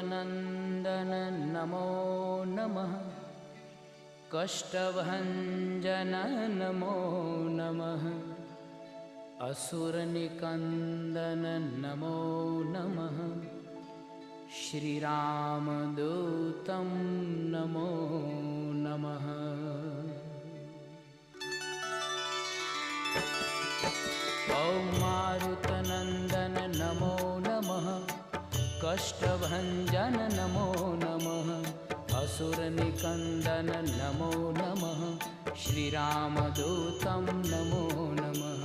मारुतनन्दन नमो नमः। कष्टभञ्जन नमो नमः। असुरनिकन्दन नमो नमः। श्रीरामदूतं नमो नमः। ॐ मारुतनन्दन नमो नमः। कष्टभञ्जन नमो नमः। असुरनिकन्दन नमो नमः। श्रीरामदूतं नमो नमः।